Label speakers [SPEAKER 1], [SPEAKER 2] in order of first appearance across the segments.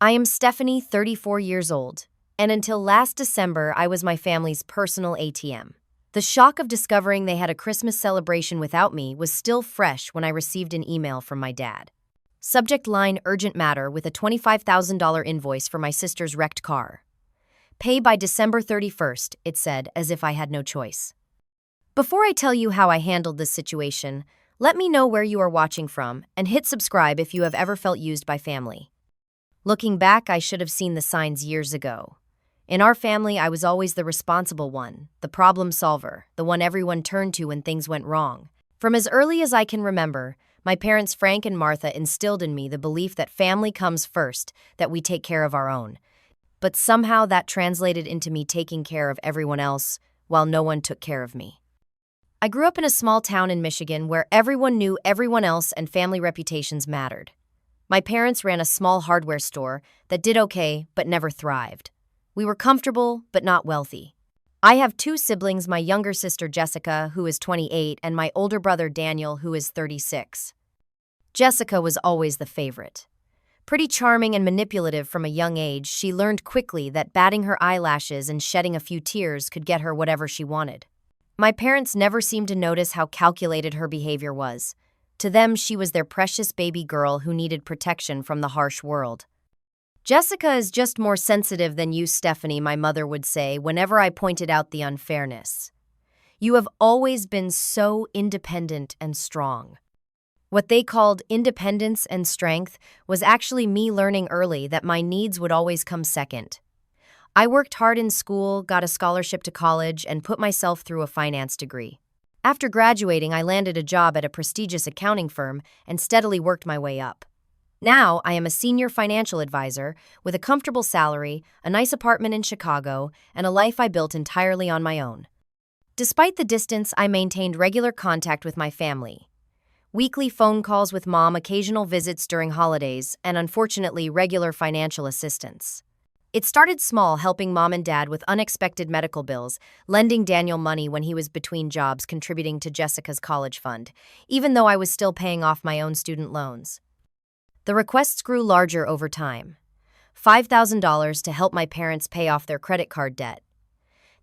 [SPEAKER 1] I am Stephanie, 34 years old, and until last December, I was my family's personal ATM. The shock of discovering they had a Christmas celebration without me was still fresh when I received an email from my dad. Subject line: urgent matter with a $25,000 invoice for my sister's wrecked car. Pay by December 31st, it said, as if I had no choice. Before I tell you how I handled this situation, let me know where you are watching from and hit subscribe if you have ever felt used by family. Looking back, I should have seen the signs years ago. In our family, I was always the responsible one, the problem solver, the one everyone turned to when things went wrong. From as early as I can remember, my parents Frank and Martha instilled in me the belief that family comes first, that we take care of our own. But somehow that translated into me taking care of everyone else, while no one took care of me. I grew up in a small town in Michigan where everyone knew everyone else and family reputations mattered. My parents ran a small hardware store that did okay but never thrived. We were comfortable but not wealthy. I have two siblings, my younger sister Jessica, who is 28, and my older brother Daniel, who is 36. Jessica was always the favorite. Pretty charming and manipulative from a young age, she learned quickly that batting her eyelashes and shedding a few tears could get her whatever she wanted. My parents never seemed to notice how calculated her behavior was. To them, she was their precious baby girl who needed protection from the harsh world. Jessica is just more sensitive than you, Stephanie, my mother would say whenever I pointed out the unfairness. You have always been so independent and strong. What they called independence and strength was actually me learning early that my needs would always come second. I worked hard in school, got a scholarship to college, and put myself through a finance degree. After graduating, I landed a job at a prestigious accounting firm and steadily worked my way up. Now, I am a senior financial advisor with a comfortable salary, a nice apartment in Chicago, and a life I built entirely on my own. Despite the distance, I maintained regular contact with my family. Weekly phone calls with mom, occasional visits during holidays, and unfortunately, regular financial assistance. It started small, helping mom and dad with unexpected medical bills, lending Daniel money when he was between jobs, contributing to Jessica's college fund, even though I was still paying off my own student loans. The requests grew larger over time. $5,000 to help my parents pay off their credit card debt.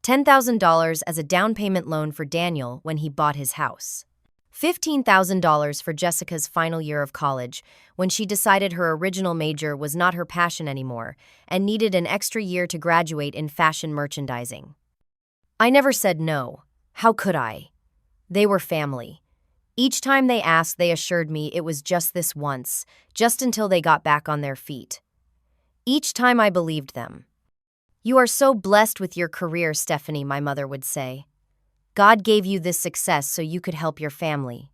[SPEAKER 1] $10,000 as a down payment loan for Daniel when he bought his house. $15,000 for Jessica's final year of college when she decided her original major was not her passion anymore and needed an extra year to graduate in fashion merchandising. I never said no. How could I? They were family. Each time they asked, they assured me it was just this once, just until they got back on their feet. Each time I believed them. You are so blessed with your career, Stephanie, my mother would say. God gave you this success so you could help your family.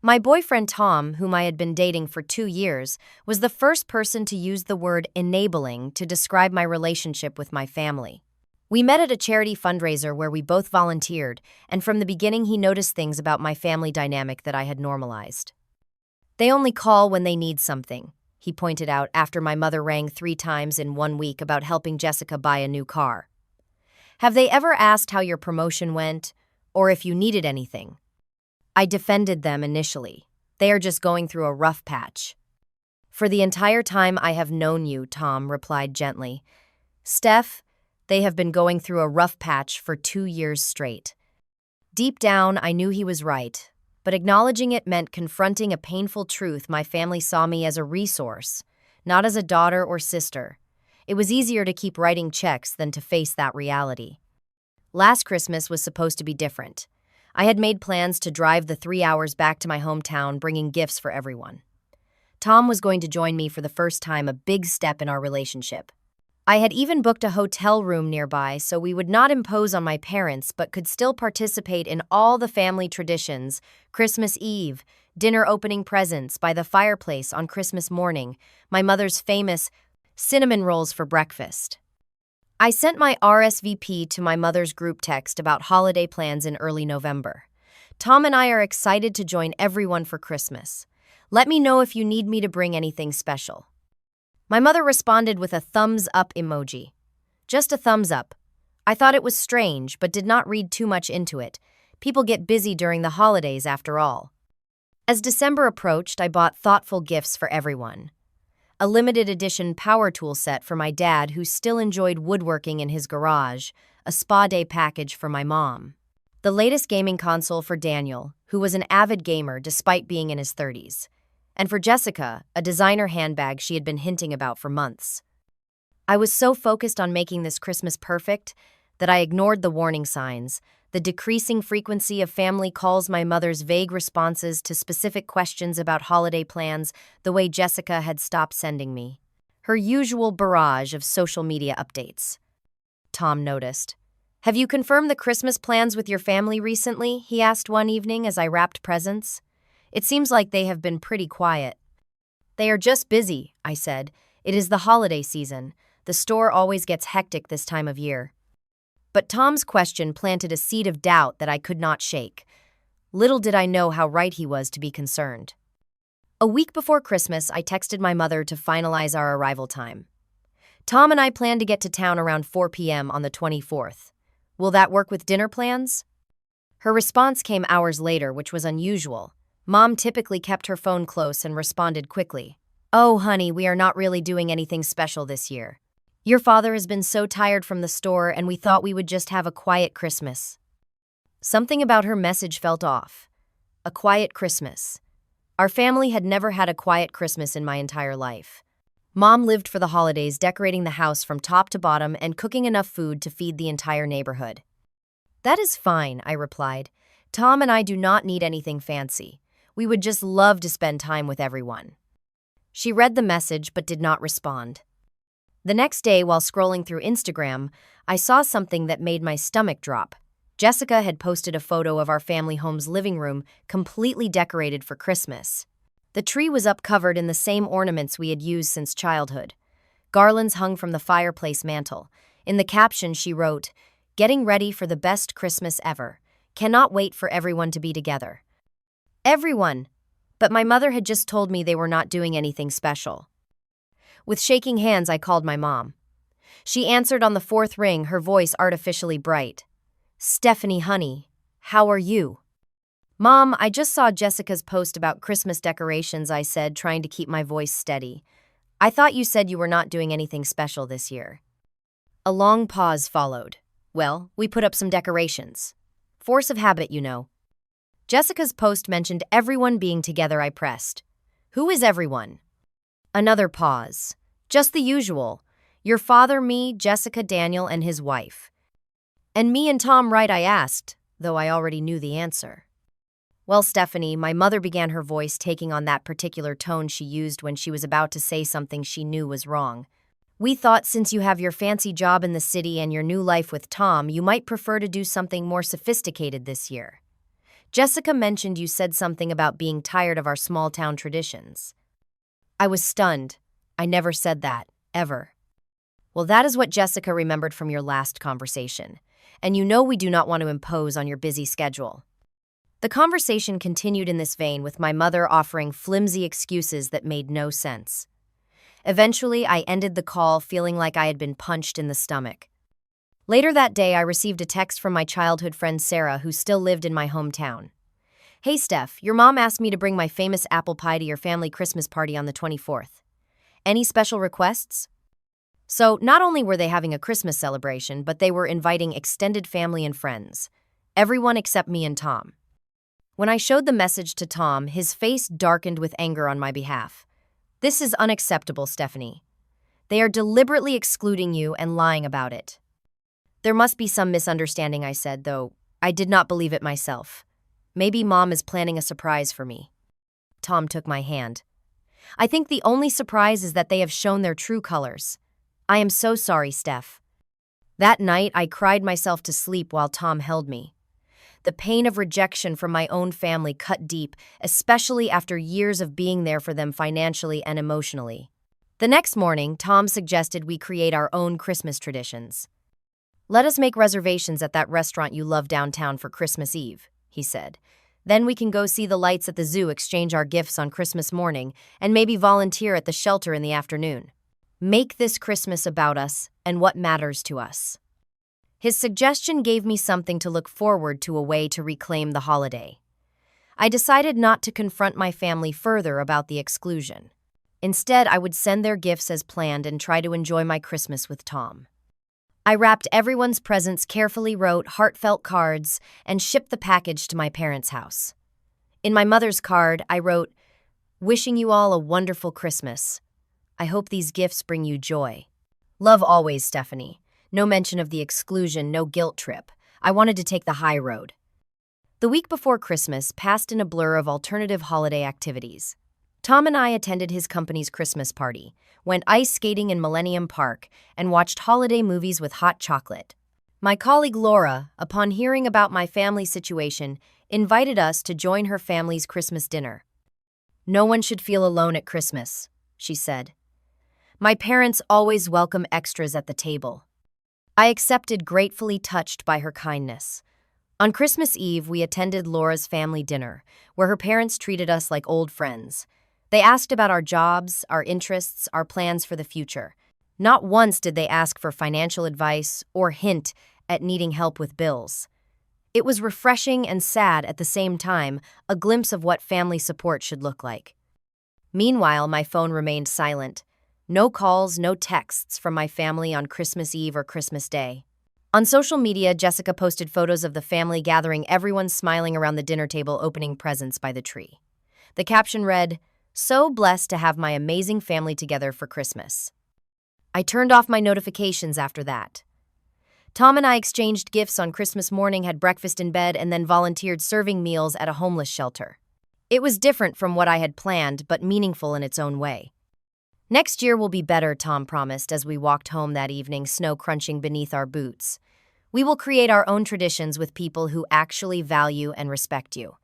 [SPEAKER 1] My boyfriend Tom, whom I had been dating for 2 years, was the first person to use the word enabling to describe my relationship with my family. We met at a charity fundraiser where we both volunteered, and from the beginning he noticed things about my family dynamic that I had normalized. They only call when they need something, he pointed out after my mother rang 3 times in 1 week about helping Jessica buy a new car. Have they ever asked how your promotion went? Or if you needed anything? I defended them initially. They are just going through a rough patch. For the entire time I have known you, Tom replied gently. Steph, they have been going through a rough patch for 2 years straight. Deep down, I knew he was right, but acknowledging it meant confronting a painful truth. My family saw me as a resource, not as a daughter or sister. It was easier to keep writing checks than to face that reality. Last Christmas was supposed to be different. I had made plans to drive the 3 hours back to my hometown, bringing gifts for everyone. Tom was going to join me for the first time, a big step in our relationship. I had even booked a hotel room nearby so we would not impose on my parents but could still participate in all the family traditions: Christmas Eve, dinner opening presents by the fireplace on Christmas morning, my mother's famous cinnamon rolls for breakfast. I sent my RSVP to my mother's group text about holiday plans in early November. Tom and I are excited to join everyone for Christmas. Let me know if you need me to bring anything special. My mother responded with a thumbs up emoji. Just a thumbs up. I thought it was strange, but did not read too much into it. People get busy during the holidays after all. As December approached, I bought thoughtful gifts for everyone. a limited edition power tool set for my dad who still enjoyed woodworking in his garage, a spa day package for my mom. The latest gaming console for Daniel, who was an avid gamer despite being in his 30s. And for Jessica, a designer handbag she had been hinting about for months. I was so focused on making this Christmas perfect that I ignored the warning signs, the decreasing frequency of family calls, my mother's vague responses to specific questions about holiday plans, the way Jessica had stopped sending me. Her usual barrage of social media updates. Tom noticed. "Have you confirmed the Christmas plans with your family recently?" he asked one evening as I wrapped presents. "It seems like they have been pretty quiet." "They are just busy," I said. "It is the holiday season. The store always gets hectic this time of year." But Tom's question planted a seed of doubt that I could not shake. Little did I know how right he was to be concerned. A week before Christmas, I texted my mother to finalize our arrival time. "Tom and I plan to get to town around 4 p.m. on the 24th. Will that work with dinner plans?" Her response came hours later, which was unusual. Mom typically kept her phone close and responded quickly. "Oh, honey, we are not really doing anything special this year. Your father has been so tired from the store, and we thought we would just have a quiet Christmas." Something about her message felt off. A quiet Christmas. Our family had never had a quiet Christmas in my entire life. Mom lived for the holidays, decorating the house from top to bottom and cooking enough food to feed the entire neighborhood. "That is fine," I replied. "Tom and I do not need anything fancy. We would just love to spend time with everyone." She read the message but did not respond. The next day, while scrolling through Instagram, I saw something that made my stomach drop. Jessica had posted a photo of our family home's living room completely decorated for Christmas. The tree was up, covered in the same ornaments we had used since childhood. Garlands hung from the fireplace mantel. In the caption, she wrote, "Getting ready for the best Christmas ever. Cannot wait for everyone to be together." Everyone! But my mother had just told me they were not doing anything special. With shaking hands, I called my mom. She answered on the fourth ring, her voice artificially bright. "Stephanie, honey, how are you?" "Mom, I just saw Jessica's post about Christmas decorations," I said, trying to keep my voice steady. "I thought you said you were not doing anything special this year." A long pause followed. "Well, we put up some decorations. Force of habit, you know." Jessica's post mentioned everyone being together. I pressed. "Who is everyone?" Another pause. "Just the usual. Your father, me, Jessica, Daniel, and his wife." "And me and Tom, right?" I asked, though I already knew the answer. "Well, Stephanie," my mother began, her voice taking on that particular tone she used when she was about to say something she knew was wrong. "We thought since you have your fancy job in the city and your new life with Tom, you might prefer to do something more sophisticated this year. Jessica mentioned you said something about being tired of our small-town traditions." I was stunned. I never said that, ever. "Well, that is what Jessica remembered from your last conversation. And you know we do not want to impose on your busy schedule." The conversation continued in this vein, with my mother offering flimsy excuses that made no sense. Eventually, I ended the call feeling like I had been punched in the stomach. Later that day, I received a text from my childhood friend Sarah, who still lived in my hometown. "Hey, Steph, your mom asked me to bring my famous apple pie to your family Christmas party on the 24th. Any special requests?" So, not only were they having a Christmas celebration, but they were inviting extended family and friends. Everyone except me and Tom. When I showed the message to Tom, his face darkened with anger on my behalf. "This is unacceptable, Stephanie. They are deliberately excluding you and lying about it." "There must be some misunderstanding," I said, though I did not believe it myself. "Maybe Mom is planning a surprise for me." Tom took my hand. "I think the only surprise is that they have shown their true colors. I am so sorry, Steph." That night, I cried myself to sleep while Tom held me. The pain of rejection from my own family cut deep, especially after years of being there for them financially and emotionally. The next morning, Tom suggested we create our own Christmas traditions. "Let us make reservations at that restaurant you love downtown for Christmas Eve," he said. "Then we can go see the lights at the zoo, exchange our gifts on Christmas morning, and maybe volunteer at the shelter in the afternoon. Make this Christmas about us and what matters to us." His suggestion gave me something to look forward to, a way to reclaim the holiday. I decided not to confront my family further about the exclusion. Instead, I would send their gifts as planned and try to enjoy my Christmas with Tom. I wrapped everyone's presents carefully, wrote heartfelt cards, and shipped the package to my parents' house. In my mother's card, I wrote, "Wishing you all a wonderful Christmas. I hope these gifts bring you joy. Love always, Stephanie." No mention of the exclusion, no guilt trip. I wanted to take the high road. The week before Christmas passed in a blur of alternative holiday activities. Tom and I attended his company's Christmas party, went ice skating in Millennium Park, and watched holiday movies with hot chocolate. My colleague Laura, upon hearing about my family situation, invited us to join her family's Christmas dinner. "No one should feel alone at Christmas," she said. "My parents always welcome extras at the table." I accepted, gratefully touched by her kindness. On Christmas Eve, we attended Laura's family dinner, where her parents treated us like old friends. They asked about our jobs, our interests, our plans for the future. Not once did they ask for financial advice or hint at needing help with bills. It was refreshing and sad at the same time, a glimpse of what family support should look like. Meanwhile, my phone remained silent. No calls, no texts from my family on Christmas Eve or Christmas Day. On social media, Jessica posted photos of the family gathering, everyone smiling around the dinner table opening presents by the tree. The caption read, "So blessed to have my amazing family together for Christmas." I turned off my notifications after that. Tom and I exchanged gifts on Christmas morning, had breakfast in bed, and then volunteered serving meals at a homeless shelter. It was different from what I had planned, but meaningful in its own way. "Next year will be better," Tom promised as we walked home that evening, snow crunching beneath our boots. "We will create our own traditions with people who actually value and respect you."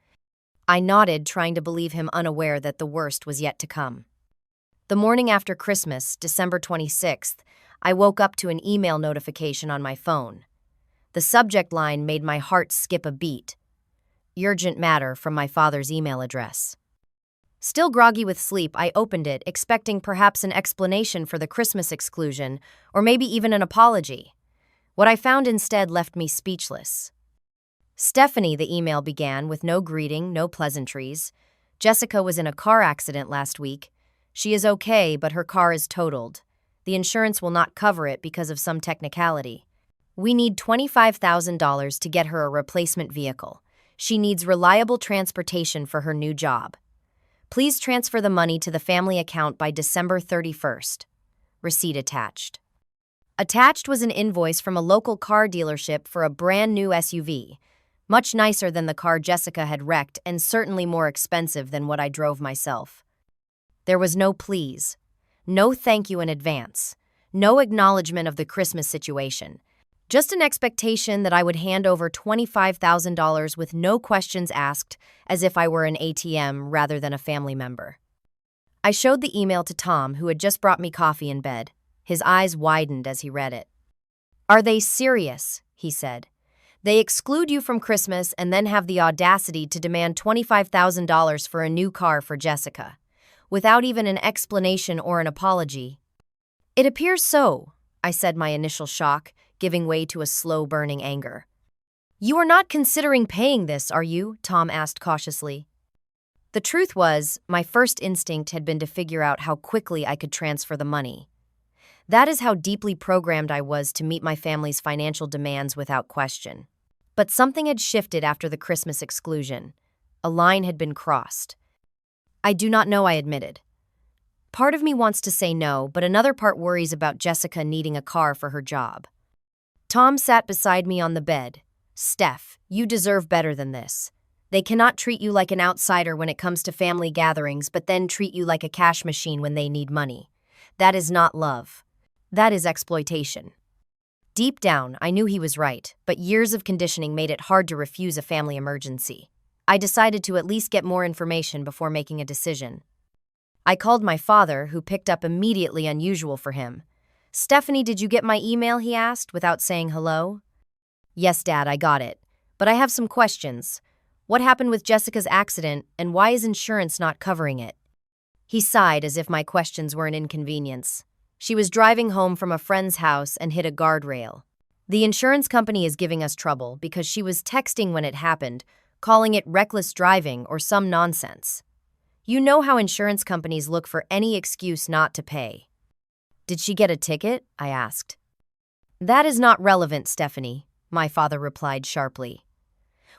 [SPEAKER 1] I nodded, trying to believe him, unaware that the worst was yet to come. The morning after Christmas, December 26th, I woke up to an email notification on my phone. The subject line made my heart skip a beat. "Urgent matter," from my father's email address. Still groggy with sleep, I opened it, expecting perhaps an explanation for the Christmas exclusion, or maybe even an apology. What I found instead left me speechless. "Stephanie," the email began, with no greeting, no pleasantries. "Jessica was in a car accident last week. She is okay, but her car is totaled. The insurance will not cover it because of some technicality. We need $25,000 to get her a replacement vehicle. She needs reliable transportation for her new job. Please transfer the money to the family account by December 31st. Receipt attached." Attached was an invoice from a local car dealership for a brand new SUV, much nicer than the car Jessica had wrecked and certainly more expensive than what I drove myself. There was no please, no thank you in advance, no acknowledgement of the Christmas situation. Just an expectation that I would hand over $25,000 with no questions asked, as if I were an ATM rather than a family member. I showed the email to Tom, who had just brought me coffee in bed. His eyes widened as he read it. "Are they serious?" he said. "They exclude you from Christmas and then have the audacity to demand $25,000 for a new car for Jessica, without even an explanation or an apology." "It appears so," I said, my initial shock giving way to a slow-burning anger. "You are not considering paying this, are you?" Tom asked cautiously. The truth was, my first instinct had been to figure out how quickly I could transfer the money. That is how deeply programmed I was to meet my family's financial demands without question. But something had shifted after the Christmas exclusion. A line had been crossed. "I do not know," I admitted. Part of me wants to say no, but another part worries about Jessica needing a car for her job. Tom sat beside me on the bed. "Steph, you deserve better than this. They cannot treat you like an outsider when it comes to family gatherings, but then treat you like a cash machine when they need money. That is not love. That is exploitation." Deep down, I knew he was right, but years of conditioning made it hard to refuse a family emergency. I decided to at least get more information before making a decision. I called my father, who picked up immediately, unusual for him. "Stephanie, did you get my email?" he asked, without saying hello. "Yes, Dad, I got it. But I have some questions. What happened with Jessica's accident, and why is insurance not covering it?" He sighed as if my questions were an inconvenience. "She was driving home from a friend's house and hit a guardrail. The insurance company is giving us trouble because she was texting when it happened, calling it reckless driving or some nonsense. You know how insurance companies look for any excuse not to pay. Did she get a ticket? I asked. That is not relevant, Stephanie, my father replied sharply.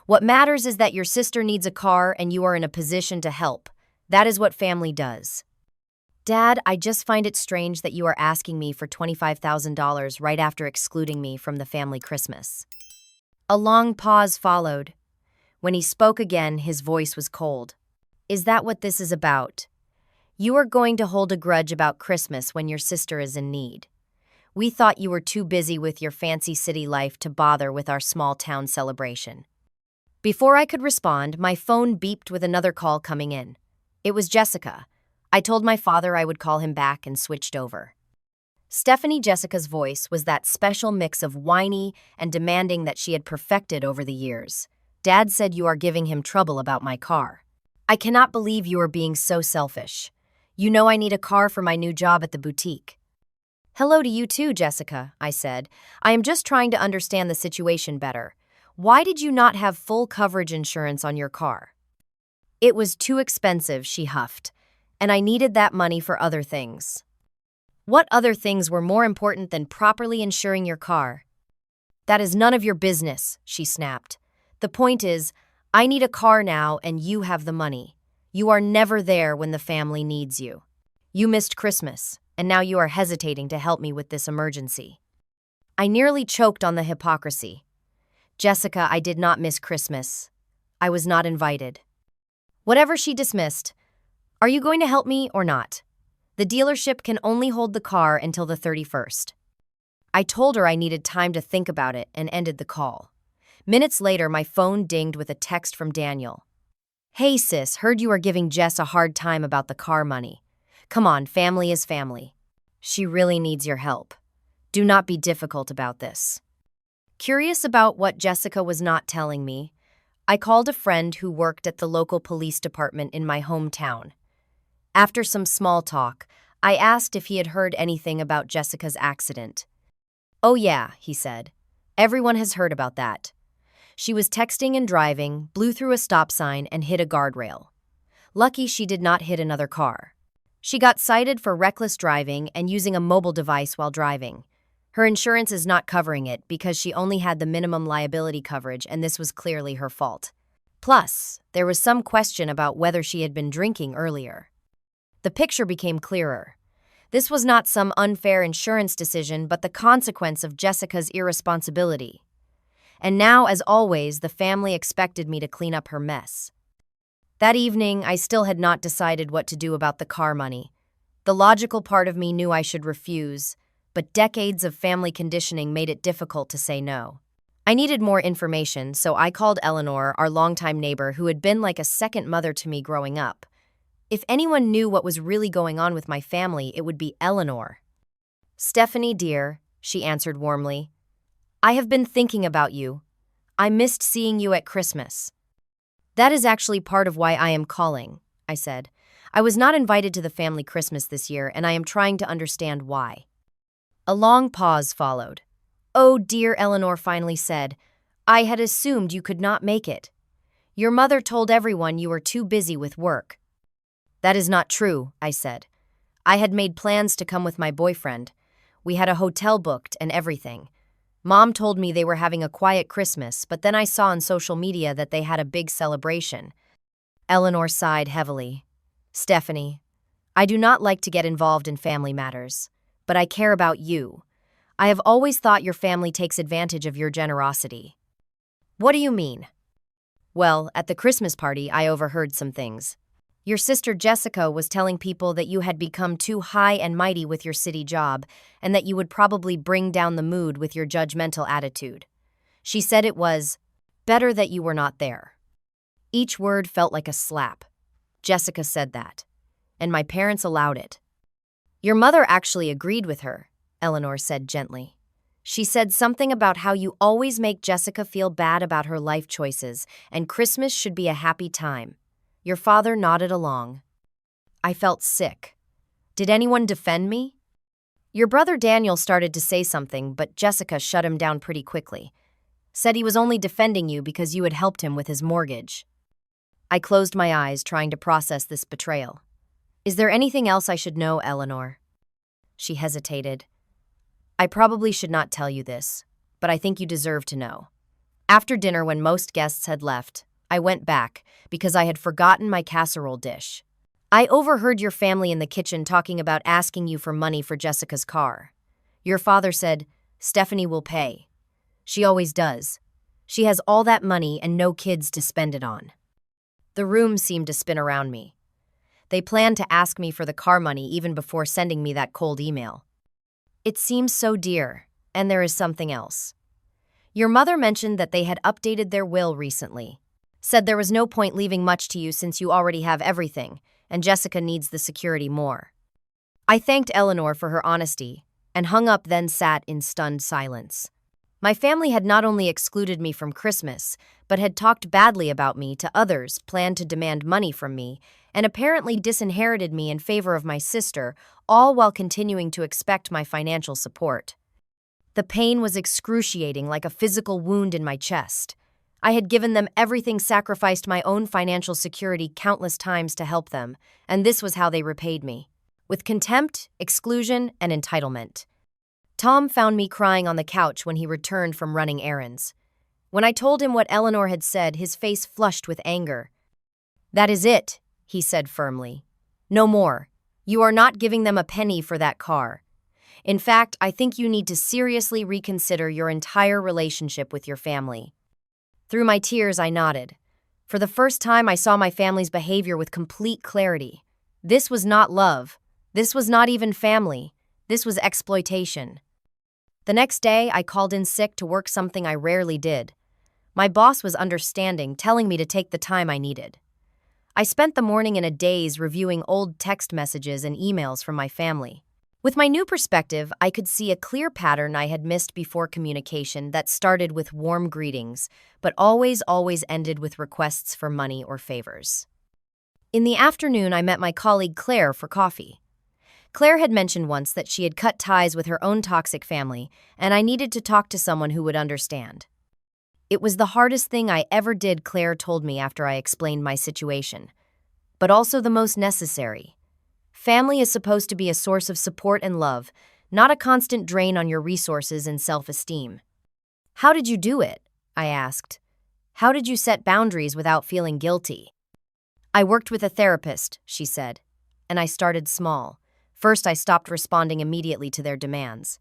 [SPEAKER 1] What matters is that your sister needs a car and you are in a position to help. That is what family does. Dad, I just find it strange that you are asking me for $25,000 right after excluding me from the family Christmas. A long pause followed. When he spoke again, his voice was cold. Is that what this is about? You are going to hold a grudge about Christmas when your sister is in need. We thought you were too busy with your fancy city life to bother with our small town celebration. Before I could respond, my phone beeped with another call coming in. It was Jessica. I told my father I would call him back and switched over. Jessica's voice was that special mix of whiny and demanding that she had perfected over the years. Dad said you are giving him trouble about my car. I cannot believe you are being so selfish. You know I need a car for my new job at the boutique. Hello to you too, Jessica, I said. I am just trying to understand the situation better. Why did you not have full coverage insurance on your car? It was too expensive, she huffed, and I needed that money for other things. What other things were more important than properly insuring your car? That is none of your business, she snapped. The point is, I need a car now and you have the money. You are never there when the family needs you. You missed Christmas, and now you are hesitating to help me with this emergency. I nearly choked on the hypocrisy. Jessica, I did not miss Christmas. I was not invited. Whatever, she dismissed. Are you going to help me or not? The dealership can only hold the car until the 31st. I told her I needed time to think about it and ended the call. Minutes later, my phone dinged with a text from Daniel. Hey sis, heard you are giving Jess a hard time about the car money. Come on, family is family. She really needs your help. Do not be difficult about this. Curious about what Jessica was not telling me, I called a friend who worked at the local police department in my hometown. After some small talk, I asked if he had heard anything about Jessica's accident. Oh yeah, he said. Everyone has heard about that. She was texting and driving, blew through a stop sign, and hit a guardrail. Lucky she did not hit another car. She got cited for reckless driving and using a mobile device while driving. Her insurance is not covering it because she only had the minimum liability coverage, and this was clearly her fault. Plus, there was some question about whether she had been drinking earlier. The picture became clearer. This was not some unfair insurance decision, but the consequence of Jessica's irresponsibility. And now, as always, the family expected me to clean up her mess. That evening, I still had not decided what to do about the car money. The logical part of me knew I should refuse, but decades of family conditioning made it difficult to say no. I needed more information, so I called Eleanor, our longtime neighbor who had been like a second mother to me growing up. If anyone knew what was really going on with my family, it would be Eleanor. Stephanie, dear, she answered warmly. I have been thinking about you. I missed seeing you at Christmas. That is actually part of why I am calling, I said. I was not invited to the family Christmas this year, and I am trying to understand why. A long pause followed. Oh dear, Eleanor finally said. I had assumed you could not make it. Your mother told everyone you were too busy with work. That is not true, I said. I had made plans to come with my boyfriend. We had a hotel booked and everything. Mom told me they were having a quiet Christmas, but then I saw on social media that they had a big celebration. Eleanor sighed heavily. Stephanie, I do not like to get involved in family matters, but I care about you. I have always thought your family takes advantage of your generosity. What do you mean? Well, at the Christmas party, I overheard some things. Your sister Jessica was telling people that you had become too high and mighty with your city job and that you would probably bring down the mood with your judgmental attitude. She said it was better that you were not there. Each word felt like a slap. Jessica said that, and my parents allowed it. Your mother actually agreed with her, Eleanor said gently. She said something about how you always make Jessica feel bad about her life choices and Christmas should be a happy time. Your father nodded along. I felt sick. Did anyone defend me? Your brother Daniel started to say something, but Jessica shut him down pretty quickly. Said he was only defending you because you had helped him with his mortgage. I closed my eyes, trying to process this betrayal. Is there anything else I should know, Eleanor? She hesitated. I probably should not tell you this, but I think you deserve to know. After dinner, when most guests had left, I went back because I had forgotten my casserole dish. I overheard your family in the kitchen talking about asking you for money for Jessica's car. Your father said, Stephanie will pay. She always does. She has all that money and no kids to spend it on. The room seemed to spin around me. They planned to ask me for the car money even before sending me that cold email. It seems so dear, and there is something else. Your mother mentioned that they had updated their will recently. Said there was no point leaving much to you since you already have everything, and Jessica needs the security more. I thanked Eleanor for her honesty, and hung up, then sat in stunned silence. My family had not only excluded me from Christmas, but had talked badly about me to others, planned to demand money from me, and apparently disinherited me in favor of my sister, all while continuing to expect my financial support. The pain was excruciating, like a physical wound in my chest. I had given them everything, sacrificed my own financial security countless times to help them, and this was how they repaid me. With contempt, exclusion, and entitlement. Tom found me crying on the couch when he returned from running errands. When I told him what Eleanor had said, his face flushed with anger. That is it, he said firmly. No more. You are not giving them a penny for that car. In fact, I think you need to seriously reconsider your entire relationship with your family. Through my tears, I nodded. For the first time, I saw my family's behavior with complete clarity. This was not love. This was not even family. This was exploitation. The next day, I called in sick to work, something I rarely did. My boss was understanding, telling me to take the time I needed. I spent the morning in a daze reviewing old text messages and emails from my family. With my new perspective, I could see a clear pattern I had missed before: communication that started with warm greetings, but always ended with requests for money or favors. In the afternoon, I met my colleague Claire for coffee. Claire had mentioned once that she had cut ties with her own toxic family, and I needed to talk to someone who would understand. It was the hardest thing I ever did, Claire told me after I explained my situation, but also the most necessary. Family is supposed to be a source of support and love, not a constant drain on your resources and self-esteem. How did you do it? I asked. How did you set boundaries without feeling guilty? I worked with a therapist, she said, and I started small. First, I stopped responding immediately to their demands.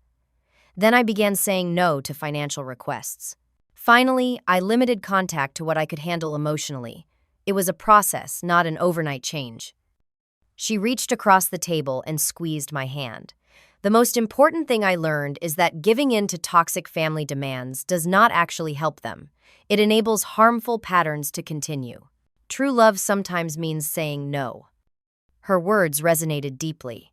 [SPEAKER 1] Then I began saying no to financial requests. Finally, I limited contact to what I could handle emotionally. It was a process, not an overnight change. She reached across the table and squeezed my hand. The most important thing I learned is that giving in to toxic family demands does not actually help them. It enables harmful patterns to continue. True love sometimes means saying no. Her words resonated deeply.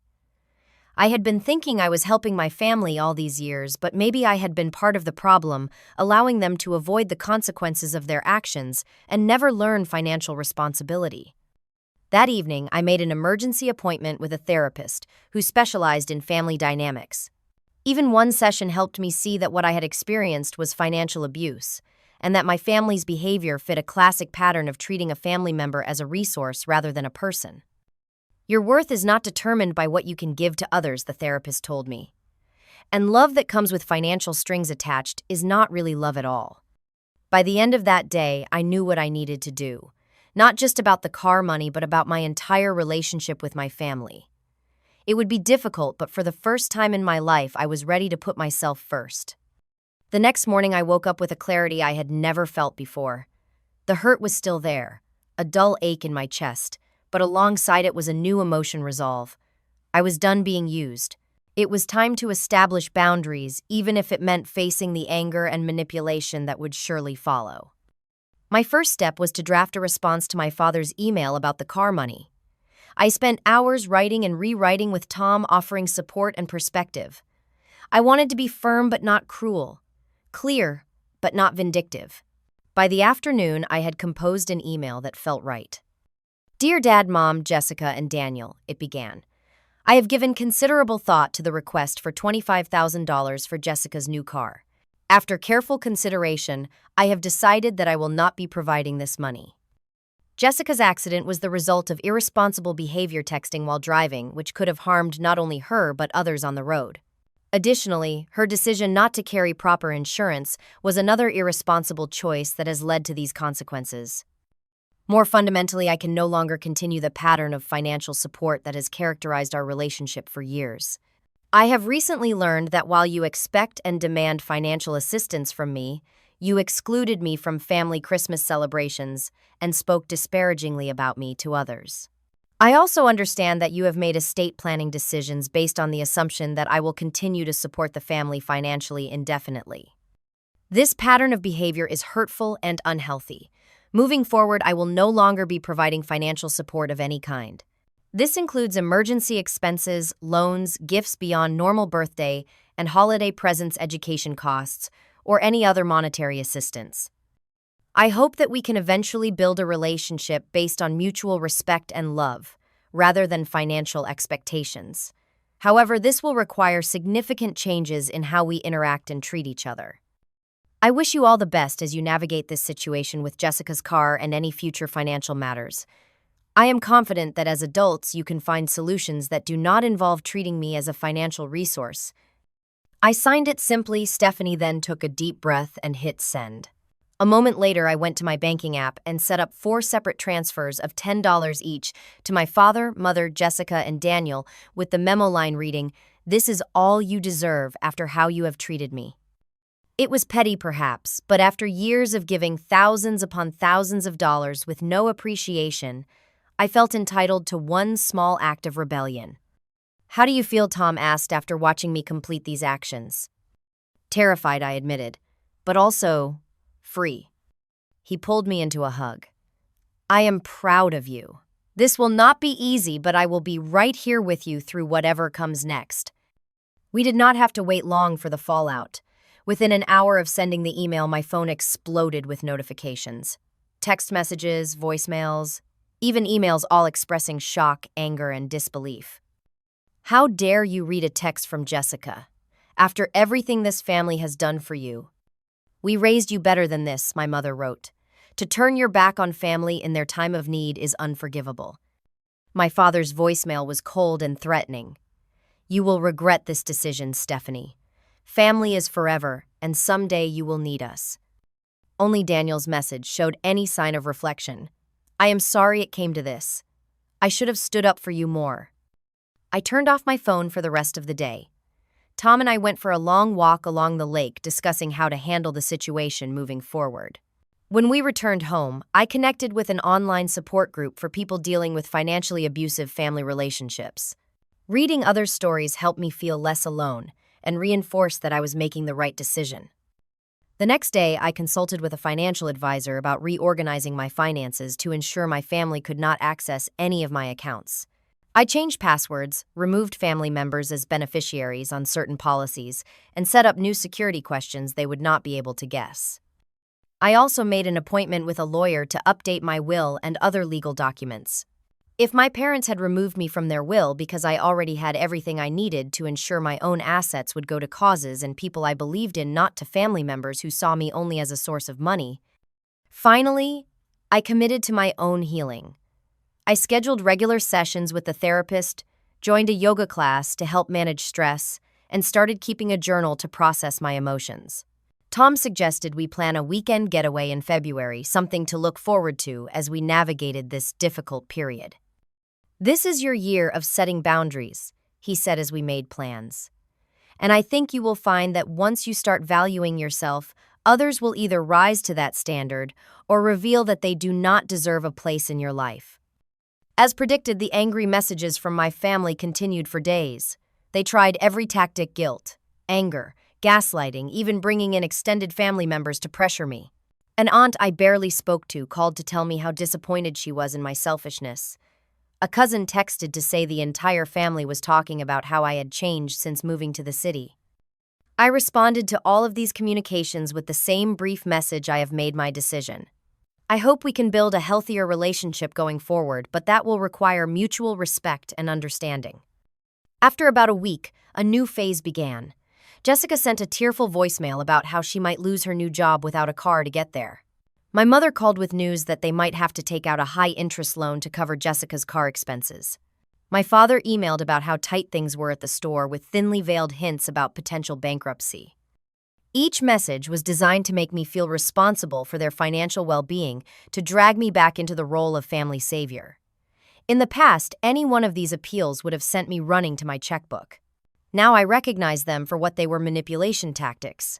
[SPEAKER 1] I had been thinking I was helping my family all these years, but maybe I had been part of the problem, allowing them to avoid the consequences of their actions and never learn financial responsibility. That evening, I made an emergency appointment with a therapist who specialized in family dynamics. Even one session helped me see that what I had experienced was financial abuse, and that my family's behavior fit a classic pattern of treating a family member as a resource rather than a person. Your worth is not determined by what you can give to others, the therapist told me. And love that comes with financial strings attached is not really love at all. By the end of that day, I knew what I needed to do. Not just about the car money, but about my entire relationship with my family. It would be difficult, but for the first time in my life, I was ready to put myself first. The next morning, I woke up with a clarity I had never felt before. The hurt was still there, a dull ache in my chest, but alongside it was a new emotion: resolve. I was done being used. It was time to establish boundaries, even if it meant facing the anger and manipulation that would surely follow. My first step was to draft a response to my father's email about the car money. I spent hours writing and rewriting with Tom, offering support and perspective. I wanted to be firm but not cruel, clear but not vindictive. By the afternoon, I had composed an email that felt right. Dear Dad, Mom, Jessica, and Daniel, it began. I have given considerable thought to the request for $25,000 for Jessica's new car. After careful consideration, I have decided that I will not be providing this money. Jessica's accident was the result of irresponsible behavior texting while driving, which could have harmed not only her but others on the road. Additionally, her decision not to carry proper insurance was another irresponsible choice that has led to these consequences. More fundamentally, I can no longer continue the pattern of financial support that has characterized our relationship for years. I have recently learned that while you expect and demand financial assistance from me, you excluded me from family Christmas celebrations and spoke disparagingly about me to others. I also understand that you have made estate planning decisions based on the assumption that I will continue to support the family financially indefinitely. This pattern of behavior is hurtful and unhealthy. Moving forward, I will no longer be providing financial support of any kind. This includes emergency expenses, loans, gifts beyond normal birthday and holiday presents, education costs, or any other monetary assistance. I hope that we can eventually build a relationship based on mutual respect and love, rather than financial expectations. However, this will require significant changes in how we interact and treat each other. I wish you all the best as you navigate this situation with Jessica's car and any future financial matters. I am confident that as adults you can find solutions that do not involve treating me as a financial resource. I signed it simply. Stephanie then took a deep breath and hit send. A moment later, I went to my banking app and set up 4 separate transfers of $10 each to my father, mother, Jessica, and Daniel, with the memo line reading, "This is all you deserve after how you have treated me." It was petty perhaps, but after years of giving thousands upon thousands of dollars with no appreciation, I felt entitled to one small act of rebellion. "How do you feel?" Tom asked after watching me complete these actions. "Terrified," I admitted, "but also free." He pulled me into a hug. "I am proud of you. This will not be easy, but I will be right here with you through whatever comes next." We did not have to wait long for the fallout. Within an hour of sending the email, my phone exploded with notifications. Text messages, voicemails, even emails, all expressing shock, anger, and disbelief. "How dare you read a text from Jessica? After everything this family has done for you. We raised you better than this," my mother wrote. "To turn your back on family in their time of need is unforgivable." My father's voicemail was cold and threatening. "You will regret this decision, Stephanie. Family is forever, and someday you will need us." Only Daniel's message showed any sign of reflection. "I am sorry it came to this. I should have stood up for you more." I turned off my phone for the rest of the day. Tom and I went for a long walk along the lake, discussing how to handle the situation moving forward. When we returned home, I connected with an online support group for people dealing with financially abusive family relationships. Reading others' stories helped me feel less alone and reinforced that I was making the right decision. The next day, I consulted with a financial advisor about reorganizing my finances to ensure my family could not access any of my accounts. I changed passwords, removed family members as beneficiaries on certain policies, and set up new security questions they would not be able to guess. I also made an appointment with a lawyer to update my will and other legal documents. If my parents had removed me from their will because I already had everything I needed to ensure my own assets would go to causes and people I believed in, not to family members who saw me only as a source of money. Finally, I committed to my own healing. I scheduled regular sessions with a therapist, joined a yoga class to help manage stress, and started keeping a journal to process my emotions. Tom suggested we plan a weekend getaway in February, something to look forward to as we navigated this difficult period. "This is your year of setting boundaries," he said as we made plans. "And I think you will find that once you start valuing yourself, others will either rise to that standard or reveal that they do not deserve a place in your life." As predicted, the angry messages from my family continued for days. They tried every tactic: guilt, anger, gaslighting, even bringing in extended family members to pressure me. An aunt I barely spoke to called to tell me how disappointed she was in my selfishness. A cousin texted to say the entire family was talking about how I had changed since moving to the city. I responded to all of these communications with the same brief message: I have made my decision. I hope we can build a healthier relationship going forward, but that will require mutual respect and understanding. After about a week, a new phase began. Jessica sent a tearful voicemail about how she might lose her new job without a car to get there. My mother called with news that they might have to take out a high-interest loan to cover Jessica's car expenses. My father emailed about how tight things were at the store with thinly veiled hints about potential bankruptcy. Each message was designed to make me feel responsible for their financial well-being, to drag me back into the role of family savior. In the past, any one of these appeals would have sent me running to my checkbook. Now I recognize them for what they were: manipulation tactics.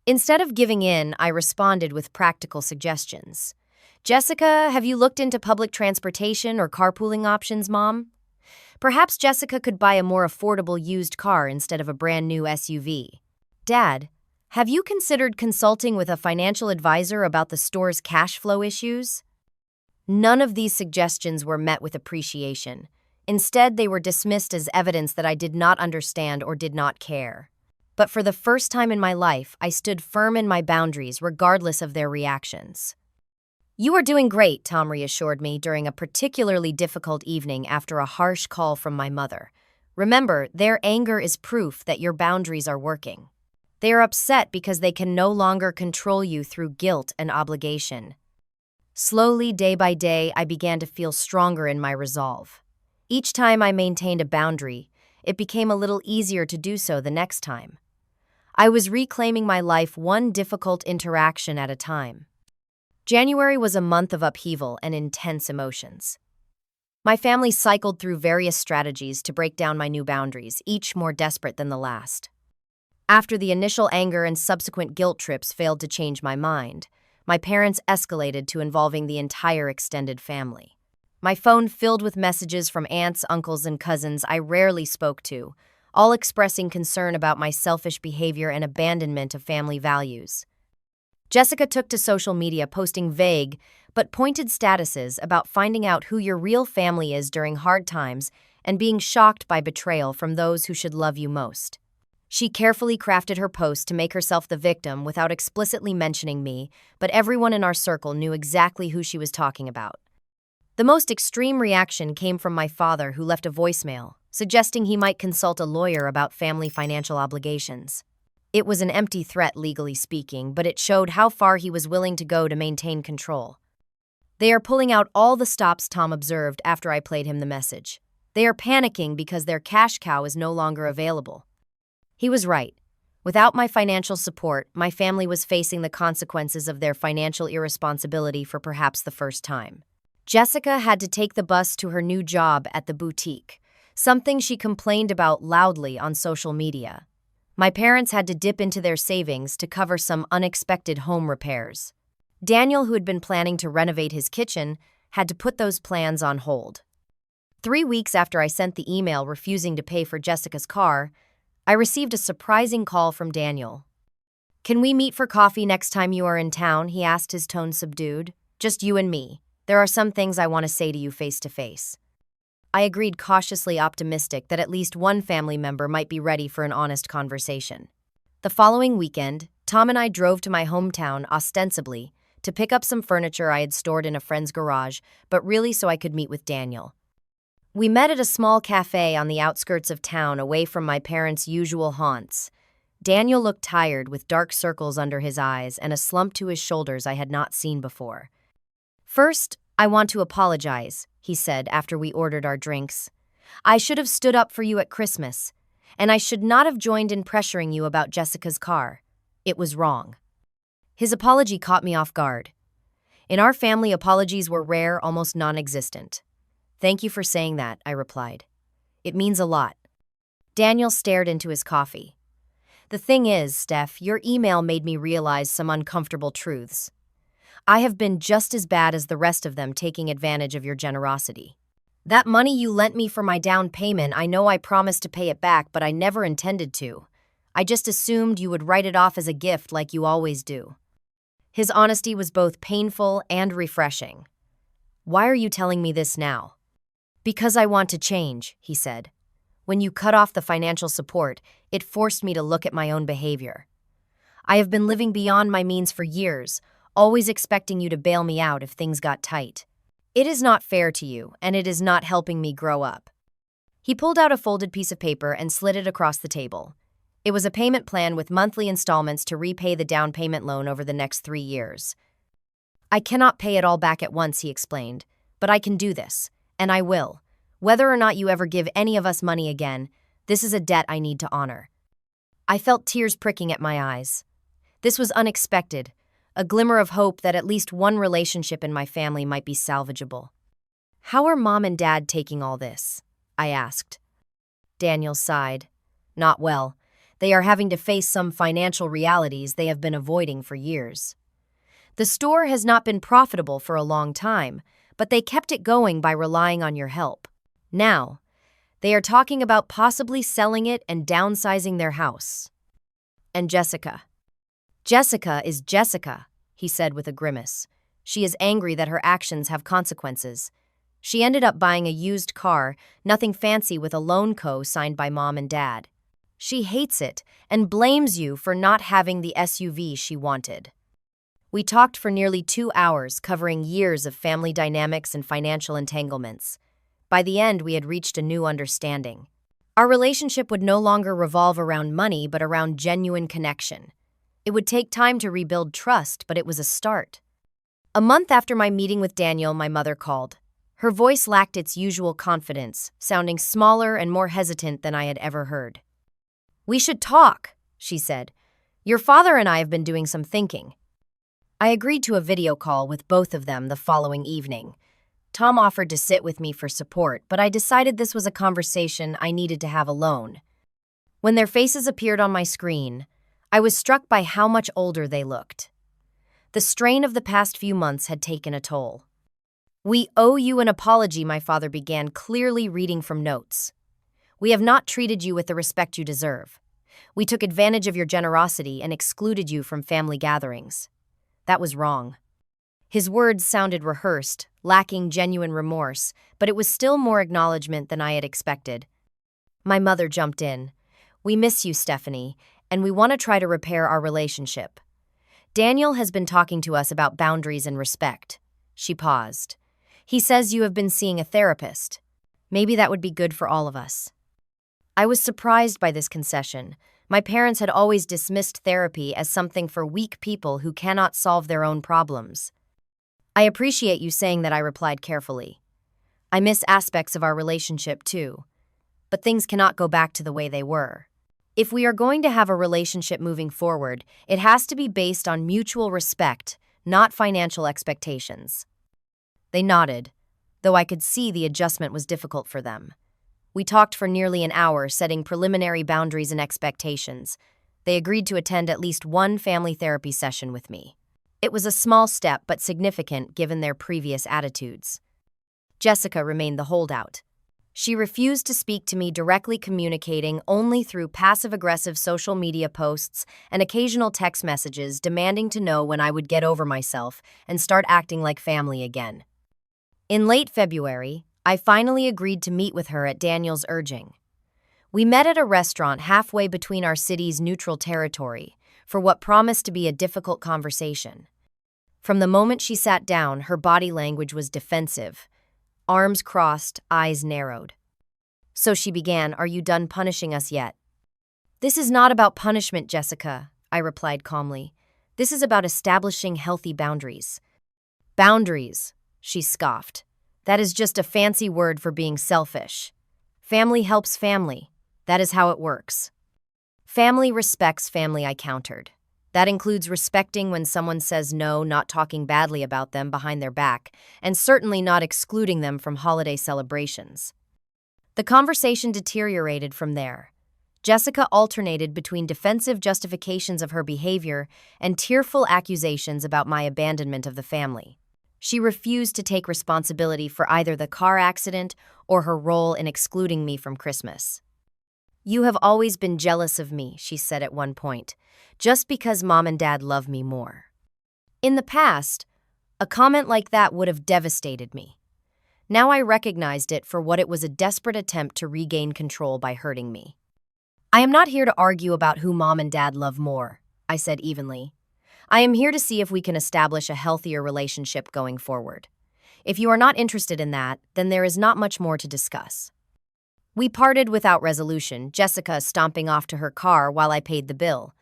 [SPEAKER 1] Instead of giving in, I responded with practical suggestions. Jessica, have you looked into public transportation or carpooling options, Mom? Perhaps Jessica could buy a more affordable used car instead of a brand new SUV. Dad, have you considered consulting with a financial advisor about the store's cash flow issues? None of these suggestions were met with appreciation. Instead, they were dismissed as evidence that I did not understand or did not care. But for the first time in my life, I stood firm in my boundaries regardless of their reactions. "You are doing great," Tom reassured me during a particularly difficult evening after a harsh call from my mother. "Remember, their anger is proof that your boundaries are working. They are upset because they can no longer control you through guilt and obligation." Slowly, day by day, I began to feel stronger in my resolve. Each time I maintained a boundary, it became a little easier to do so the next time. I was reclaiming my life one difficult interaction at a time. January was a month of upheaval and intense emotions. My family cycled through various strategies to break down my new boundaries, each more desperate than the last. After the initial anger and subsequent guilt trips failed to change my mind, my parents escalated to involving the entire extended family. My phone filled with messages from aunts, uncles, and cousins I rarely spoke to, all expressing concern about my selfish behavior and abandonment of family values. Jessica took to social media, posting vague but pointed statuses about finding out who your real family is during hard times and being shocked by betrayal from those who should love you most. She carefully crafted her post to make herself the victim without explicitly mentioning me, but everyone in our circle knew exactly who she was talking about. The most extreme reaction came from my father, who left a voicemail, suggesting he might consult a lawyer about family financial obligations. It was an empty threat, legally speaking, but it showed how far he was willing to go to maintain control. "They are pulling out all the stops," Tom observed after I played him the message. "They are panicking because their cash cow is no longer available." He was right. Without my financial support, my family was facing the consequences of their financial irresponsibility for perhaps the first time. Jessica had to take the bus to her new job at the boutique, something she complained about loudly on social media. My parents had to dip into their savings to cover some unexpected home repairs. Daniel, who had been planning to renovate his kitchen, had to put those plans on hold. 3 weeks after I sent the email refusing to pay for Jessica's car, I received a surprising call from Daniel. "Can we meet for coffee next time you are in town?" he asked, his tone subdued. "Just you and me. There are some things I want to say to you face to face." I agreed, cautiously optimistic that at least one family member might be ready for an honest conversation. The following weekend, Tom and I drove to my hometown, ostensibly to pick up some furniture I had stored in a friend's garage, but really so I could meet with Daniel. We met at a small cafe on the outskirts of town, away from my parents' usual haunts. Daniel looked tired, with dark circles under his eyes and a slump to his shoulders I had not seen before. "First, I want to apologize," he said after we ordered our drinks. "I should have stood up for you at Christmas, and I should not have joined in pressuring you about Jessica's car. It was wrong." His apology caught me off guard. In our family, apologies were rare, almost non-existent. "Thank you for saying that," I replied. "It means a lot." Daniel stared into his coffee. "The thing is, Steph, your email made me realize some uncomfortable truths. I have been just as bad as the rest of them, taking advantage of your generosity. That money you lent me for my down payment, I know I promised to pay it back, but I never intended to. I just assumed you would write it off as a gift like you always do." His honesty was both painful and refreshing. "Why are you telling me this now?" "Because I want to change," he said. "When you cut off the financial support, it forced me to look at my own behavior. I have been living beyond my means for years, always expecting you to bail me out if things got tight. It is not fair to you, and it is not helping me grow up." He pulled out a folded piece of paper and slid it across the table. It was a payment plan with monthly installments to repay the down payment loan over the next 3 years. I cannot pay it all back at once, he explained, but I can do this, and I will. Whether or not you ever give any of us money again, this is a debt I need to honor. I felt tears pricking at my eyes. This was unexpected, a glimmer of hope that at least one relationship in my family might be salvageable. How are Mom and Dad taking all this? I asked. Daniel sighed. Not well. They are having to face some financial realities they have been avoiding for years. The store has not been profitable for a long time, but they kept it going by relying on your help. Now, they are talking about possibly selling it and downsizing their house. And Jessica. Jessica is Jessica, he said with a grimace. She is angry that her actions have consequences. She ended up buying a used car, nothing fancy, with a loan co-signed by Mom and Dad. She hates it and blames you for not having the SUV she wanted. We talked for nearly 2 hours, covering years of family dynamics and financial entanglements. By the end, we had reached a new understanding. Our relationship would no longer revolve around money, but around genuine connection. It would take time to rebuild trust, but it was a start. A month after my meeting with Daniel, my mother called. Her voice lacked its usual confidence, sounding smaller and more hesitant than I had ever heard. We should talk, she said. Your father and I have been doing some thinking. I agreed to a video call with both of them the following evening. Tom offered to sit with me for support, but I decided this was a conversation I needed to have alone. When their faces appeared on my screen, I was struck by how much older they looked. The strain of the past few months had taken a toll. We owe you an apology, my father began, clearly reading from notes. We have not treated you with the respect you deserve. We took advantage of your generosity and excluded you from family gatherings. That was wrong. His words sounded rehearsed, lacking genuine remorse, but it was still more acknowledgement than I had expected. My mother jumped in. We miss you, Stephanie, and we want to try to repair our relationship. Daniel has been talking to us about boundaries and respect. She paused. He says you have been seeing a therapist. Maybe that would be good for all of us. I was surprised by this concession. My parents had always dismissed therapy as something for weak people who cannot solve their own problems. I appreciate you saying that, I replied carefully. I miss aspects of our relationship too, but things cannot go back to the way they were. If we are going to have a relationship moving forward, it has to be based on mutual respect, not financial expectations. They nodded, though I could see the adjustment was difficult for them. We talked for nearly an hour, setting preliminary boundaries and expectations. They agreed to attend at least one family therapy session with me. It was a small step, but significant given their previous attitudes. Jessica remained the holdout. She refused to speak to me directly, communicating only through passive-aggressive social media posts and occasional text messages, demanding to know when I would get over myself and start acting like family again. In late February, I finally agreed to meet with her at Daniel's urging. We met at a restaurant halfway between our city's neutral territory for what promised to be a difficult conversation. From the moment she sat down, her body language was defensive. Arms crossed, eyes narrowed. So she began, "Are you done punishing us yet?" "This is not about punishment, Jessica," I replied calmly. "This is about establishing healthy boundaries." "Boundaries," she scoffed. "That is just a fancy word for being selfish. Family helps family. That is how it works." "Family respects family," I countered. "That includes respecting when someone says no, not talking badly about them behind their back, and certainly not excluding them from holiday celebrations." The conversation deteriorated from there. Jessica alternated between defensive justifications of her behavior and tearful accusations about my abandonment of the family. She refused to take responsibility for either the car accident or her role in excluding me from Christmas. "You have always been jealous of me," she said at one point, "just because Mom and Dad love me more." In the past, a comment like that would have devastated me. Now I recognized it for what it was: a desperate attempt to regain control by hurting me. "I am not here to argue about who Mom and Dad love more," I said evenly. "I am here to see if we can establish a healthier relationship going forward. If you are not interested in that, then there is not much more to discuss." We parted without resolution, Jessica stomping off to her car while I paid the bill.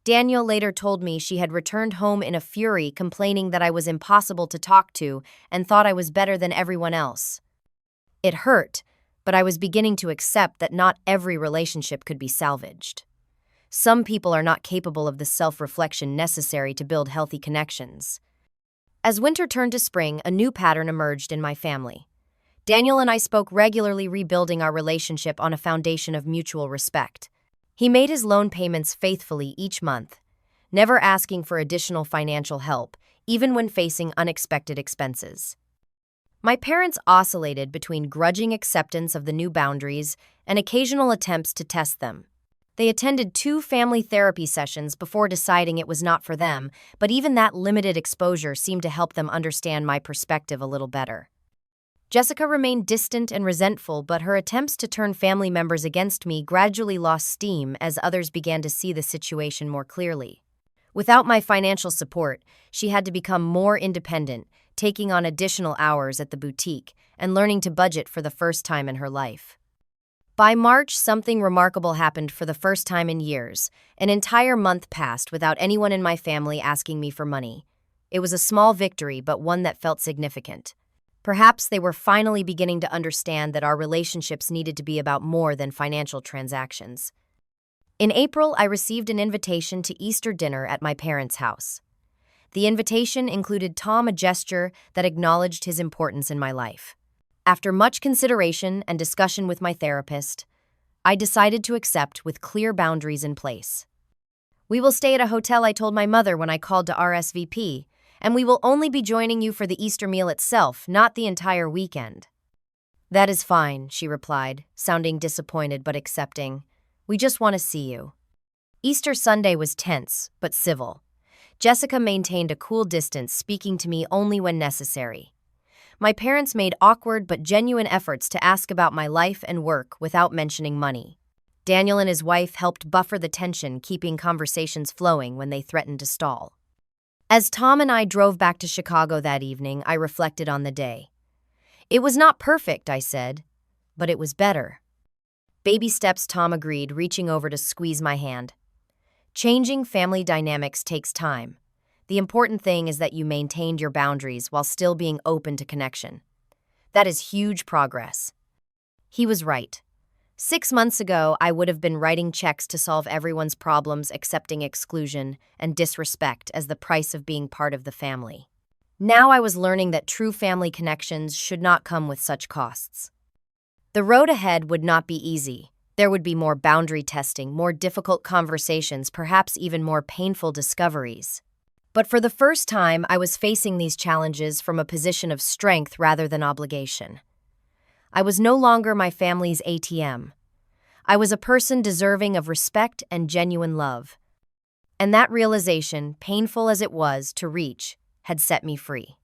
[SPEAKER 1] Daniel later told me she had returned home in a fury, complaining that I was impossible to talk to and thought I was better than everyone else. It hurt, but I was beginning to accept that not every relationship could be salvaged. Some people are not capable of the self-reflection necessary to build healthy connections. As winter turned to spring, a new pattern emerged in my family. Daniel and I spoke regularly, rebuilding our relationship on a foundation of mutual respect. He made his loan payments faithfully each month, never asking for additional financial help, even when facing unexpected expenses. My parents oscillated between grudging acceptance of the new boundaries and occasional attempts to test them. They attended 2 family therapy sessions before deciding it was not for them, but even that limited exposure seemed to help them understand my perspective a little better. Jessica remained distant and resentful, but her attempts to turn family members against me gradually lost steam as others began to see the situation more clearly. Without my financial support, she had to become more independent, taking on additional hours at the boutique and learning to budget for the first time in her life. By March, something remarkable happened for the first time in years. An entire month passed without anyone in my family asking me for money. It was a small victory, but one that felt significant. Perhaps they were finally beginning to understand that our relationships needed to be about more than financial transactions. In April, I received an invitation to Easter dinner at my parents' house. The invitation included Tom, a gesture that acknowledged his importance in my life. After much consideration and discussion with my therapist, I decided to accept with clear boundaries in place. "We will stay at a hotel," I told my mother when I called to RSVP, "and we will only be joining you for the Easter meal itself, not the entire weekend." "That is fine," she replied, sounding disappointed but accepting. "We just want to see you." Easter Sunday was tense, but civil. Jessica maintained a cool distance, speaking to me only when necessary. My parents made awkward but genuine efforts to ask about my life and work without mentioning money. Daniel and his wife helped buffer the tension, keeping conversations flowing when they threatened to stall. As Tom and I drove back to Chicago that evening, I reflected on the day. "It was not perfect," I said, "but it was better." "Baby steps," Tom agreed, reaching over to squeeze my hand. Changing family dynamics takes time. The important thing is that you maintained your boundaries while still being open to connection. That is huge progress. He was right. 6 months ago, I would have been writing checks to solve everyone's problems, accepting exclusion and disrespect as the price of being part of the family. Now I was learning that true family connections should not come with such costs. The road ahead would not be easy. There would be more boundary testing, more difficult conversations, perhaps even more painful discoveries. But for the first time, I was facing these challenges from a position of strength rather than obligation. I was no longer my family's ATM. I was a person deserving of respect and genuine love. And that realization, painful as it was to reach, had set me free.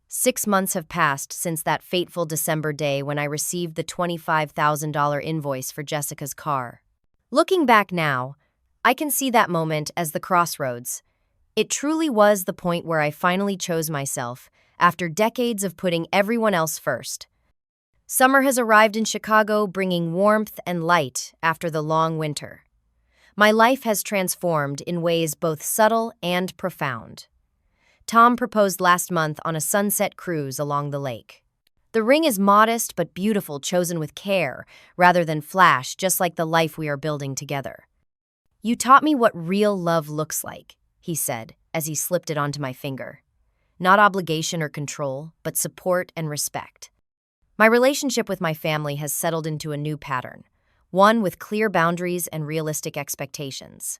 [SPEAKER 1] 6 months have passed since that fateful December day when I received the $25,000 invoice for Jessica's car. Looking back now, I can see that moment as the crossroads. It truly was the point where I finally chose myself, after decades of putting everyone else first. Summer has arrived in Chicago, bringing warmth and light after the long winter. My life has transformed in ways both subtle and profound. Tom proposed last month on a sunset cruise along the lake. The ring is modest but beautiful, chosen with care rather than flash, just like the life we are building together. "You taught me what real love looks like," he said as he slipped it onto my finger. "Not obligation or control, but support and respect." My relationship with my family has settled into a new pattern, one with clear boundaries and realistic expectations.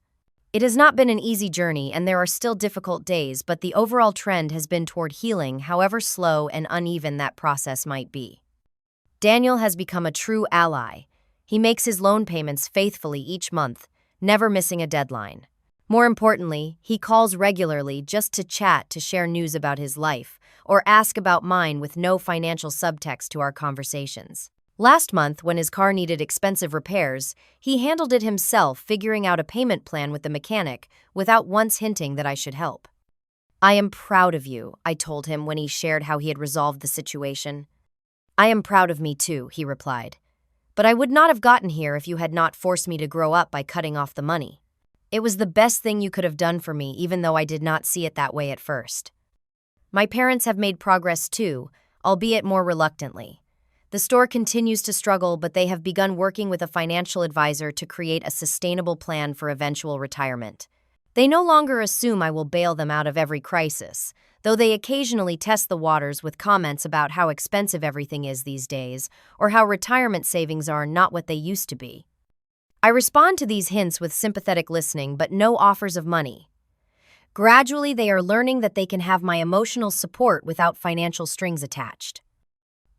[SPEAKER 1] It has not been an easy journey, and there are still difficult days, but the overall trend has been toward healing, however slow and uneven that process might be. Daniel has become a true ally. He makes his loan payments faithfully each month, never missing a deadline. More importantly, he calls regularly just to chat, to share news about his life, or ask about mine with no financial subtext to our conversations. Last month, when his car needed expensive repairs, he handled it himself, figuring out a payment plan with the mechanic without once hinting that I should help. "I am proud of you," I told him when he shared how he had resolved the situation. "I am proud of me too," he replied. "But I would not have gotten here if you had not forced me to grow up by cutting off the money." It was the best thing you could have done for me, even though I did not see it that way at first. My parents have made progress too, albeit more reluctantly. The store continues to struggle, but they have begun working with a financial advisor to create a sustainable plan for eventual retirement. They no longer assume I will bail them out of every crisis, though they occasionally test the waters with comments about how expensive everything is these days, or how retirement savings are not what they used to be. I respond to these hints with sympathetic listening, but no offers of money. Gradually, they are learning that they can have my emotional support without financial strings attached.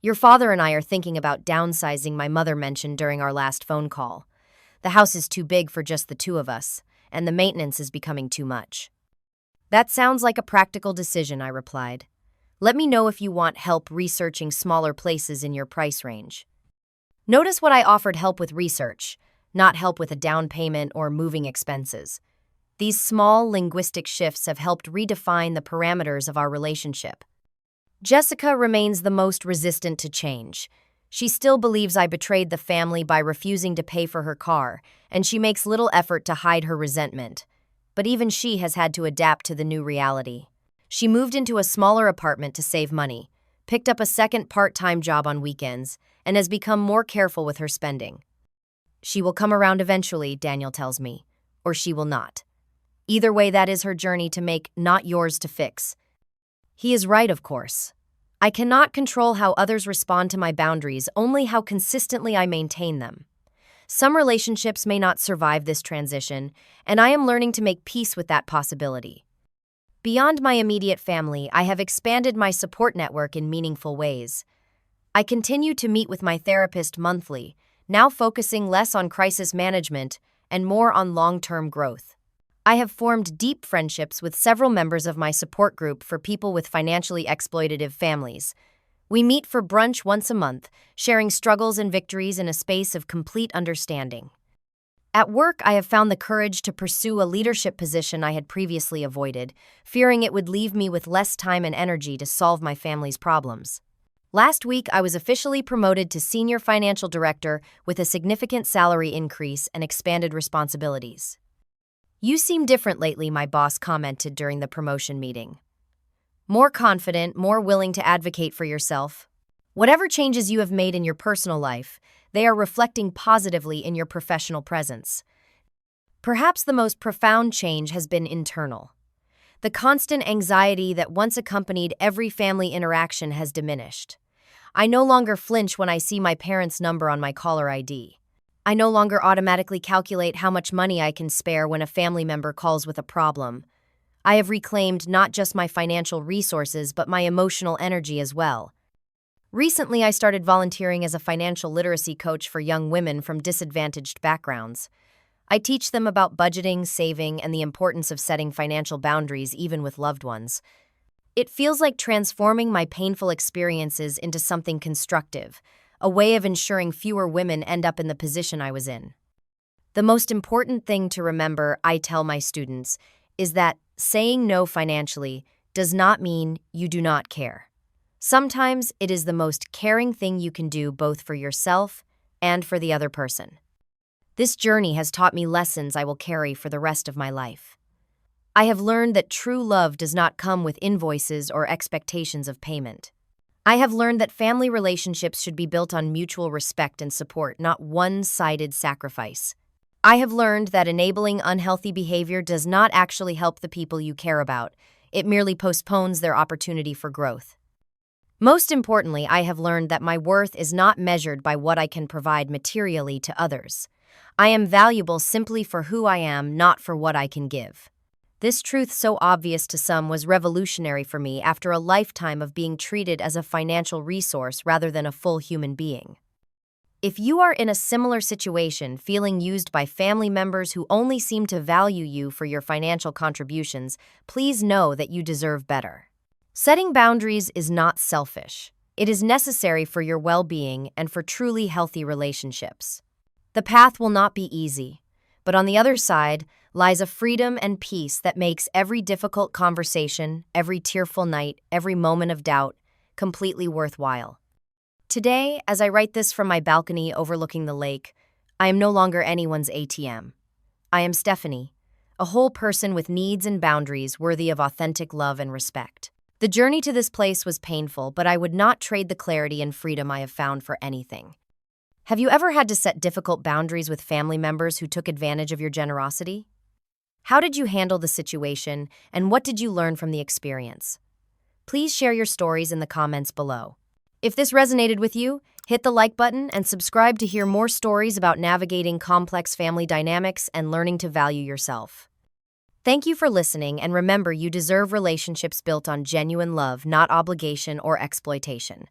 [SPEAKER 1] Your father and I are thinking about downsizing, my mother mentioned during our last phone call. The house is too big for just the two of us, and the maintenance is becoming too much. That sounds like a practical decision, I replied. Let me know if you want help researching smaller places in your price range. Notice what I offered: help with research, not help with a down payment or moving expenses. These small linguistic shifts have helped redefine the parameters of our relationship. Jessica remains the most resistant to change. She still believes I betrayed the family by refusing to pay for her car, and she makes little effort to hide her resentment. But even she has had to adapt to the new reality. She moved into a smaller apartment to save money, picked up a second part-time job on weekends, and has become more careful with her spending. She will come around eventually, Daniel tells me, or she will not. Either way, that is her journey to make, not yours to fix. He is right, of course. I cannot control how others respond to my boundaries, only how consistently I maintain them. Some relationships may not survive this transition, and I am learning to make peace with that possibility. Beyond my immediate family, I have expanded my support network in meaningful ways. I continue to meet with my therapist monthly, now focusing less on crisis management and more on long-term growth. I have formed deep friendships with several members of my support group for people with financially exploitative families. We meet for brunch once a month, sharing struggles and victories in a space of complete understanding. At work, I have found the courage to pursue a leadership position I had previously avoided, fearing it would leave me with less time and energy to solve my family's problems. Last week, I was officially promoted to Senior Financial Director with a significant salary increase and expanded responsibilities. You seem different lately, my boss commented during the promotion meeting. More confident, more willing to advocate for yourself. Whatever changes you have made in your personal life, they are reflecting positively in your professional presence. Perhaps the most profound change has been internal. The constant anxiety that once accompanied every family interaction has diminished. I no longer flinch when I see my parents' number on my caller ID. I no longer automatically calculate how much money I can spare when a family member calls with a problem. I have reclaimed not just my financial resources, but my emotional energy as well. Recently, I started volunteering as a financial literacy coach for young women from disadvantaged backgrounds. I teach them about budgeting, saving, and the importance of setting financial boundaries even with loved ones. It feels like transforming my painful experiences into something constructive, a way of ensuring fewer women end up in the position I was in. The most important thing to remember, I tell my students, is that saying no financially does not mean you do not care. Sometimes it is the most caring thing you can do, both for yourself and for the other person. This journey has taught me lessons I will carry for the rest of my life. I have learned that true love does not come with invoices or expectations of payment. I have learned that family relationships should be built on mutual respect and support, not one-sided sacrifice. I have learned that enabling unhealthy behavior does not actually help the people you care about. It merely postpones their opportunity for growth. Most importantly, I have learned that my worth is not measured by what I can provide materially to others. I am valuable simply for who I am, not for what I can give. This truth, so obvious to some, was revolutionary for me after a lifetime of being treated as a financial resource rather than a full human being. If you are in a similar situation, feeling used by family members who only seem to value you for your financial contributions, please know that you deserve better. Setting boundaries is not selfish. It is necessary for your well-being and for truly healthy relationships. The path will not be easy, but on the other side lies a freedom and peace that makes every difficult conversation, every tearful night, every moment of doubt completely worthwhile. Today, as I write this from my balcony overlooking the lake, I am no longer anyone's ATM. I am Stephanie, a whole person with needs and boundaries worthy of authentic love and respect. The journey to this place was painful, but I would not trade the clarity and freedom I have found for anything. Have you ever had to set difficult boundaries with family members who took advantage of your generosity? How did you handle the situation, and what did you learn from the experience? Please share your stories in the comments below. If this resonated with you, hit the like button and subscribe to hear more stories about navigating complex family dynamics and learning to value yourself. Thank you for listening, and remember, you deserve relationships built on genuine love, not obligation or exploitation.